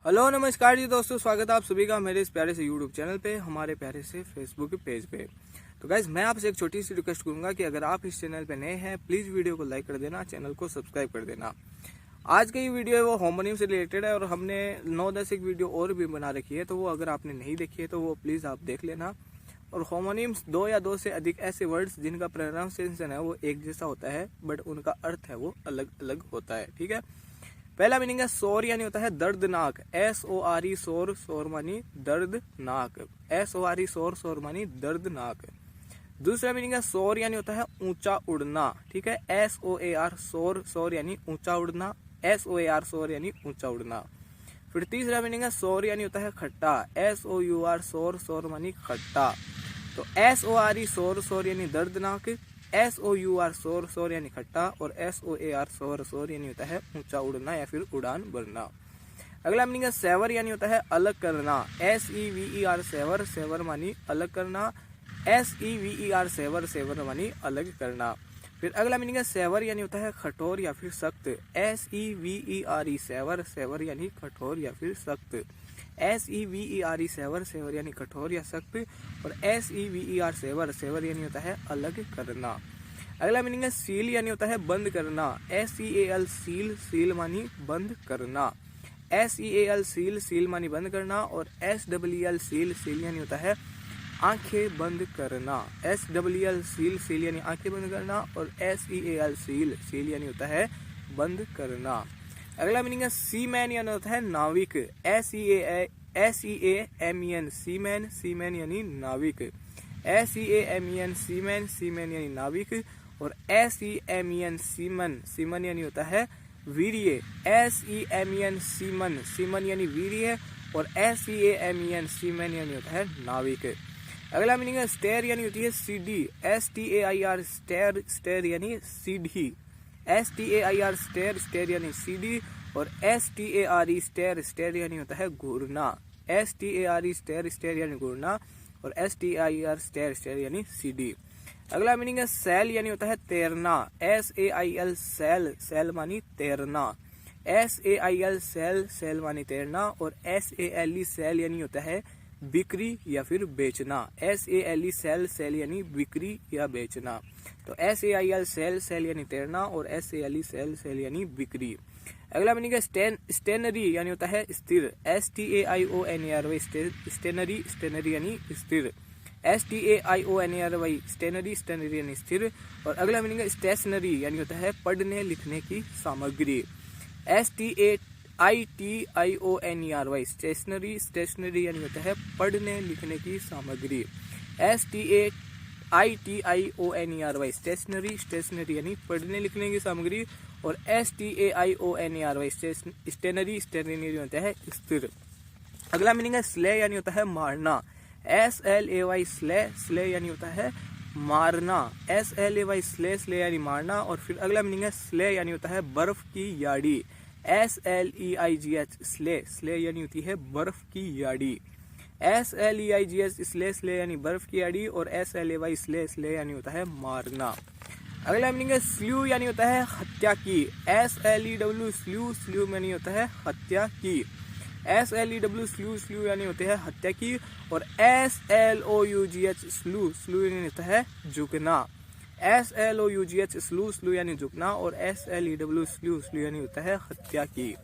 Hello नमस्कार जी दोस्तों, स्वागत है आप सभी का मेरे इस प्यारे से यूट्यूब चैनल पे, हमारे प्यारे से फेसबुक पेज पे। तो गाइज मैं आपसे एक छोटी सी रिक्वेस्ट करूंगा कि अगर आप इस चैनल पे नए हैं प्लीज वीडियो को लाइक कर देना, चैनल को सब्सक्राइब कर देना। आज की वीडियो है वो होमोनिम से रिलेटेड है और हमने 9-10 एक वीडियो और भी बना रखी है, तो वो अगर आपने नहीं देखी है तो वो प्लीज आप देख लेना। और होमोनिम्स 2 या 2 से अधिक ऐसे वर्ड्स जिनका प्रोनाउंसिएशन है वो एक जैसा होता है बट उनका अर्थ है वो अलग अलग होता है। ठीक है, पहला मीनिंग है सोर, यानी होता है दर्दनाक। SORE सोर, सोर मानी दर्दनाक। SORE सोर, सोर मानी दर्दनाक। दूसरा मीनिंग है सोर, यानी होता है ऊंचा उड़ना। ठीक है, SOAR सोर, सोर यानी ऊंचा उड़ना। SOAR सोर यानी ऊंचा उड़ना। फिर तीसरा मीनिंग है सोर, यानी होता है खट्टा। SOUR सोर, सोर मानी खट्टा। तो SORE सोर, सोर यानी दर्दनाक। SOUR सोर, सोर यानी खट्टा। और SOAR सोर, सोर यानी होता है ऊंचा उड़ना या फिर उड़ान भरना। अगला मीनिंग है सेवर, यानी होता है अलग करना। SEVER सेवर, सेवर मानी अलग करना। SEVER सेवर, सेवर मानी अलग करना। फिर अगला मीनिंग है सेवर, यानी होता है कठोर या फिर सख्त। SEVERE सेवर, सेवर यानी कठोर या फिर सख्त। SEVERE सेवर, सेवर यानी कठोर या सख्त। और SEVER सेवर, सेवर यानी होता है अलग करना। अगला मीनिंग है सील, यानी होता है बंद करना। SEAL सील, सील मानी बंद करना। SEAL सील, सील मानी बंद करना। और SEEL सील, सील यानी होता है आंखें बंद करना। SEEL सील, सील यानी आंखें बंद करना। और SEAL सील, सील यानी होता है बंद करना। अगला मीनिंग है सीमैन, यानी होता है नाविक। SEAMEN सीमैन, सीमैन यानी नाविक। SEAMEN सीमैन, सीमैन यानी नाविक। और SEMEN सीमन, सीमन यानी होता है वीर्य। SEMEN सीमन, सीमन यानी वीर्य। और SEAMEN सीमन यानी होता है नाविक। अगला मीनिंग है स्टेयर, यानी होती है सीढ़ी। STAIR स्टेयर, स्टेयर यानी सीढ़ी। STAIR स्टेयर, स्टेयर यानी सीढ़ी। और STARE स्टेयर, स्टेयर यानी होता है घूरना। STARE स्टेयर, स्टेयर यानी घूरना। और STIR स्टेयर, स्टेयर यानी सीढ़ी। अगला मीनिंग है सैल, यानी होता है तैरना। SAIL सैल, सैल मानी तैरना। SAIL सैल, सैल मानी तैरना। और SALE सैल यानी होता है बिक्री या फिर बेचना। SALE सैल, सैल यानी बिक्री या बेचना। तो SAIL सैल, सैल यानी तैरना। और SALE सैल, सैल यानी बिक्री। अगला मीनिंग है स्टेनरी, यानी होता है स्थिर। STAIONERY स्टेनरी, स्टेनरी यानी स्थिर। STAIONERY स्टेनरी, स्टेनरी यानी स्थिर। और अगला मीनिंग है स्टेशनरी, यानी होता है पढ़ने लिखने की सामग्री। STAITIONERY स्टेशनरी, स्टेशनरी यानी होता है पढ़ने लिखने की सामग्री। STAITIONERY स्टेशनरी, स्टेशनरी यानी पढ़ने लिखने की सामग्री। और STAIONERY स्टेनरी, स्टेनरी यानी होता है स्थिर। अगला मीनिंग है स्ले, यानी होता है मारना। SLAY स्ले, स्ले यानी होता है मारना। SLAY स्ले, स्ले यानी मारना। और फिर अगला मीनिंग है स्ले, यानी होता है बर्फ की याड़ी। SLEIGH स्ले, स्ले यानी होती है बर्फ की याड़ी। SLEIGH स्ले, स्ले यानी बर्फ की याड़ी। और SLAY स्ले, स्ले यानी होता है मारना। अगला मीनिंग है स्ल्यू, यानी होता है हत्या की। SLEW स्ल्यू, स्ल्यू यानी होता है हत्या की। SLEW स्ल्यू, स्ल्यू यानी होते हैं हत्या की। और SLOUGH स्लू, स्लू यानी होता है झुकना। SLOUGH स्लू, स्लू यानी झुकना। और SLEW स्लू, स्लू यानी होता है हत्या की।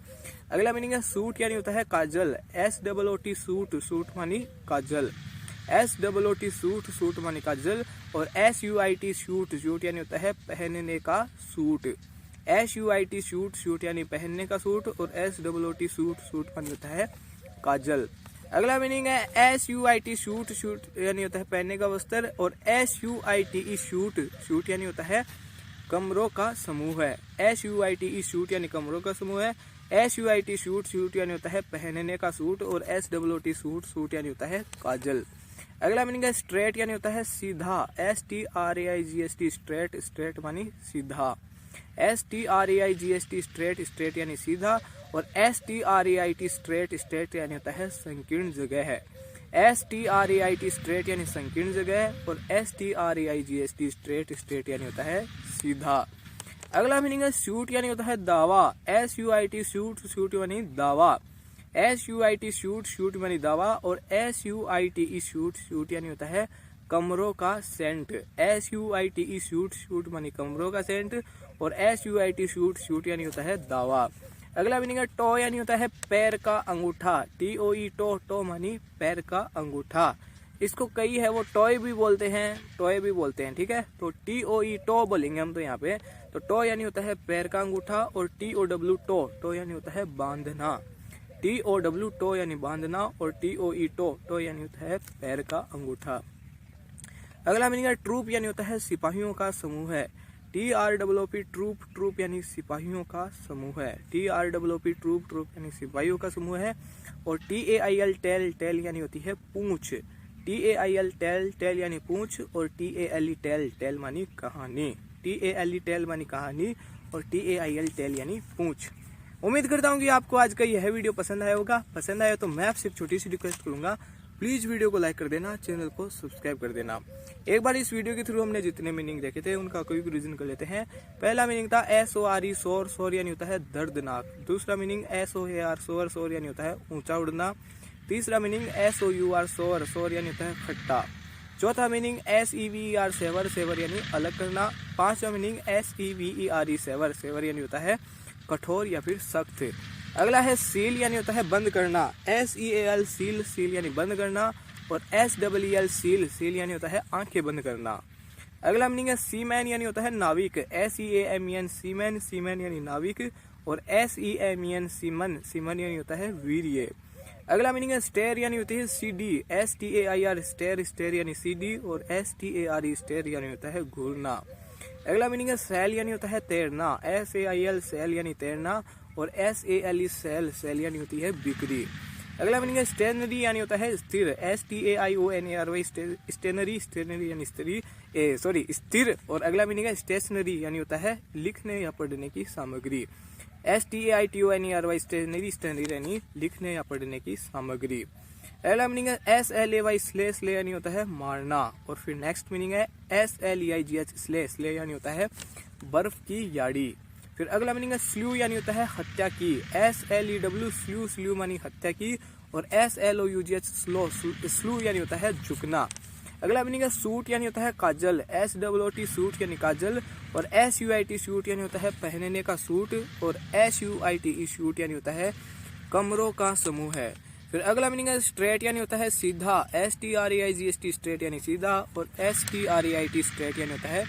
अगला मीनिंग है सूट, यानी होता है काजल। SOOT सूट, सूट मानी काजल। SOOT सूट, सूट मानी काजल। और SUIT शूट, शूट यानी होता है पहनने का सूट। SUIT शूट, शूट यानी पहनने का सूट। और SOOT सूट, सूट मानी होता है काजल। अगला मीनिंग है SUIT शूट, शूट यानी होता है पहनने का वस्त्र। और SUITE शूट, शूट यानी होता है कमरों का समूह है। SUITE शूट यानी कमरों का समूह है। SUIT शूट, शूट यानी होता है पहनने का सूट। और SOOT सूट, सूट यानी होता है काजल। अगला मीनिंग है स्ट्रेट, यानी होता है सीधा। STRAIGST स्ट्रेट, स्ट्रेट मानी सीधा। STRAIGST स्ट्रेट, स्ट्रेट यानी सीधा। और STRAIT स्ट्रेट, स्ट्रेट यानी होता है संकीर्ण जगह है। STRAIT स्ट्रेट यानी संकीर्ण जगह है। और STRAIGST स्ट्रेट, स्ट्रेट यानी होता है सीधा। अगला मीनिंग है शूट, यानी होता है दावा। SUIT शूट, शूट यानी दावा। SUIT शूट, शूट यानी दवा, और SUITE शूट, शूट यानी होता है कमरों का सेंट। SUITE शूट, शूट यानी कमरों का सेंट, और SUIT शूट, शूट यानी होता है दवा। अगला मीनिंग है टो यानी होता है पैर का अंगूठा। TOE टो, टो मानी पैर का अंगूठा। इसको कई है वो टॉय भी बोलते हैं, टॉय भी बोलते हैं, ठीक है। तो TOE टो बोलेंगे हम तो यहाँ पे। तो टो यानी होता है पैर का अंगूठा, और TOW टो, टो यानी होता है बांधना। TOW टो यानी बांधना, और TOE टो, टो यानी होता है पैर का अंगूठा। अगला मीनिंग है ट्रूप यानी होता है सिपाहियों का समूह है। TROOP ट्रूप, ट्रूप यानी सिपाहियों का समूह है। TROOP ट्रूप, ट्रूप यानी सिपाहियों का समूह है। और TAIL टेल, टेल यानी होती है पूंछ। TAIL टेल, टेल यानी पूंछ, और TALE टेल, टेल मानी कहानी। TALE टेल मानी कहानी, और TAIL टेल यानी पूंछ। उम्मीद करता हूँ कि आपको आज का यह वीडियो पसंद आया होगा। पसंद आया तो मैं आपसे एक छोटी सी रिक्वेस्ट करूंगा, प्लीज वीडियो को लाइक कर देना, चैनल को सब्सक्राइब कर देना। एक बार इस वीडियो के थ्रू हमने जितने मीनिंग देखे थे उनका कोई भी रीजन कर लेते हैं। पहला मीनिंग था SORE शोर, शोर यानी होता है दर्दनाक। दूसरा मीनिंग SOAR शोर, शोर यानी होता है ऊंचा उड़ना। तीसरा मीनिंग SOUR शोर, शोर यानी होता है खट्टा। चौथा मीनिंग SEVER सेवर, सेवर यानी अलग करना। पांचवा मीनिंग SEVERE सेवर, सेवर यानी होता है कठोर या फिर सख्त। अगला है सील यानी होता है बंद करना। SEAL सील, सील यानी बंद करना। और SEEL सील, सील यानी होता है आंखें बंद करना। अगला मीनिंग है सीमैन यानी होता है नाविक। SEAMEN सीमैन, सीमैन यानी नाविक। और SEMEN सीमन, सीमन यानी होता है वीर्य। अगला मीनिंग है स्टेयर यानी होती है सीढ़ी। STAIR स्टेयर, स्टेयर यानी सीढ़ी। और STARE स्टेयर यानी होता है घूरना। अगला मीनिंग है सैल यानी होता है तैरना। SAIL सैल यानी तैरना। और SALE सैल, सैल यानी होती है बिक्री। अगला मीनिंग है स्टेनरी यानी होता है स्थिर। STAIONERY स्टेनरी, स्टेनरी यानी स्थिर। और अगला मीनिंग है स्टेशनरी यानी होता है लिखने या पढ़ने की सामग्री। STAITONERY स्टेशनरी, स्टेशनरी यानी लिखने या पढ़ने की सामग्री। अगला मीनिंग है SLAY स्ले, स्ले यानी होता है मारना। और फिर नेक्स्ट मीनिंग है SLEIGH स्ले, स्ले यानी होता है बर्फ की याड़ी। फिर अगला मीनिंग है स्ल्यू यानी होता है हत्या की। SLEW स्ल्यू, स्ल्यू मानी हत्या की। और SLOUGH स्लो, स्लू यानी होता है झुकना। अगला मीनिंग है सूट यानी होता है काजल। SOOT सूट यानी काजल। और SUIT सूट यानी होता है पहनने का सूट। और SUITE सूट यानी होता है कमरों का समूह है। फिर अगला मीनिंग है स्ट्रेट यानी होता है सीधा। STRAIGST स्ट्रेट यानी सीधा। और STRAIT स्ट्रेट यानी होता है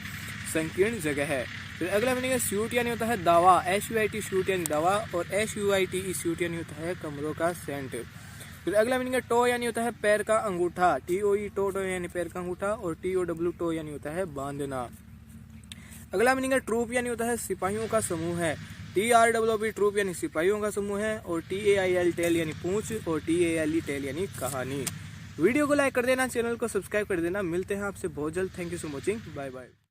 संकीर्ण जगह है। फिर अगला मीनिंग है सूट यानी होता है दवा। SUIT सूट यानी दवा। और SUITE सूट यानी होता है कमरों का सेंट। फिर अगला मीनिंग है टो यानी होता है पैर का अंगूठा। TOE टो, टो यानी पैर का अंगूठा। और TOW टो यानी होता है बांधना। अगला मीनिंग है ट्रूप यानी होता है सिपाहियों का समूह है। TROOP ट्रूप यानी सिपाहियों का समूह है। और TAIL टेल यानी पूंछ। और TALE टेल यानी कहानी। वीडियो को लाइक कर देना, चैनल को सब्सक्राइब कर देना। मिलते हैं आपसे बहुत जल्द। Thank you so much, bye bye.